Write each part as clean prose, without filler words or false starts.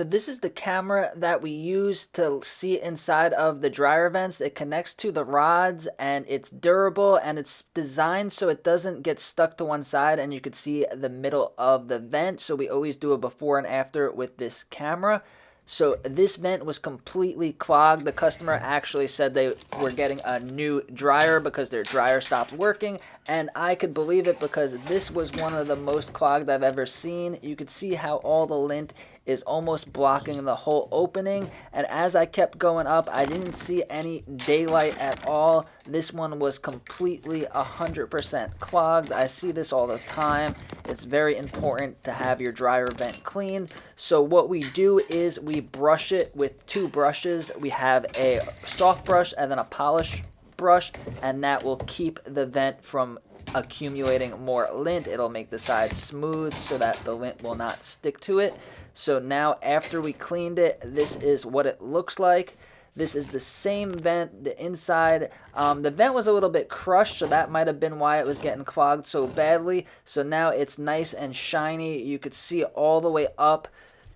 So this is the camera that we use to see inside of the dryer vents. It connects to the rods and it's durable and it's designed so it doesn't get stuck to one side and you could see the middle of the vent. So we always do a before and after with this camera. So this vent was completely clogged. The customer actually said they were getting a new dryer because their dryer stopped working. And I could believe it because this was one of the most clogged I've ever seen. You could see how all the lint is almost blocking the whole opening. And as I kept going up, I didn't see any daylight at all. This one was completely 100% clogged. I see this all the time. It's very important to have your dryer vent cleaned. So what we do is we brush it with two brushes. We have a soft brush and then a polish brush, and that will keep the vent from accumulating more lint. It'll make the sides smooth so that the lint will not stick to it. So now after we cleaned it, this is what it looks like. This is the same vent, the inside. The vent was a little bit crushed, so that might have been why it was getting clogged so badly. So now it's nice and shiny. You could see all the way up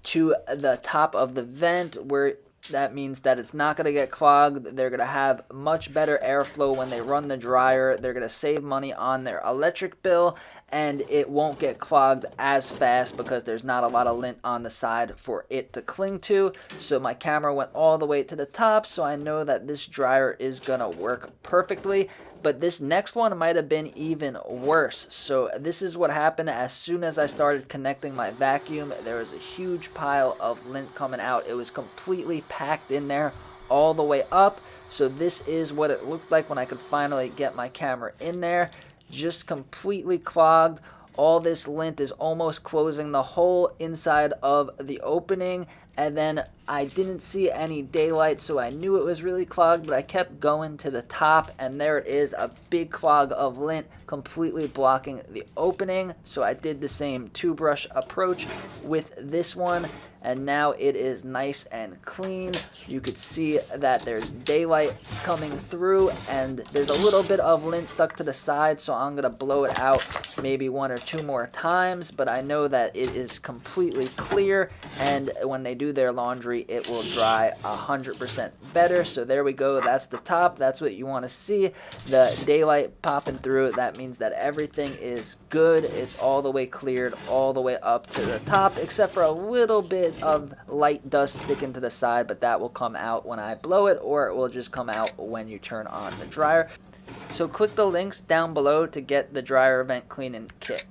to the top of the vent, where that means that it's not going to get clogged. They're going to have much better airflow when they run the dryer. They're going to save money on their electric bill, and it won't get clogged as fast because there's not a lot of lint on the side for it to cling to. So my camera went all the way to the top, so I know that this dryer is going to work perfectly. But this next one might have been even worse. So this is what happened as soon as I started connecting my vacuum. There was a huge pile of lint coming out. It was completely packed in there all the way up. So this is what it looked like when I could finally get my camera in there. Just completely clogged. All this lint is almost closing the whole inside of the opening. And then I didn't see any daylight, so I knew it was really clogged, but I kept going to the top, and there it is, a big clog of lint completely blocking the opening. So I did the same two-brush approach with this one, and now it is nice and clean. You could see that there's daylight coming through, and there's a little bit of lint stuck to the side, so I'm going to blow it out maybe one or two more times, but I know that it is completely clear, and when they do their laundry, it will dry 100% better. So there we go. That's the top. That's what you want to see. The daylight popping through. That means that everything is good. It's all the way cleared all the way up to the top, except for a little bit of light dust sticking to the side, but that will come out when I blow it, or it will just come out when you turn on the dryer. So click the links down below to get the dryer vent cleaning kit.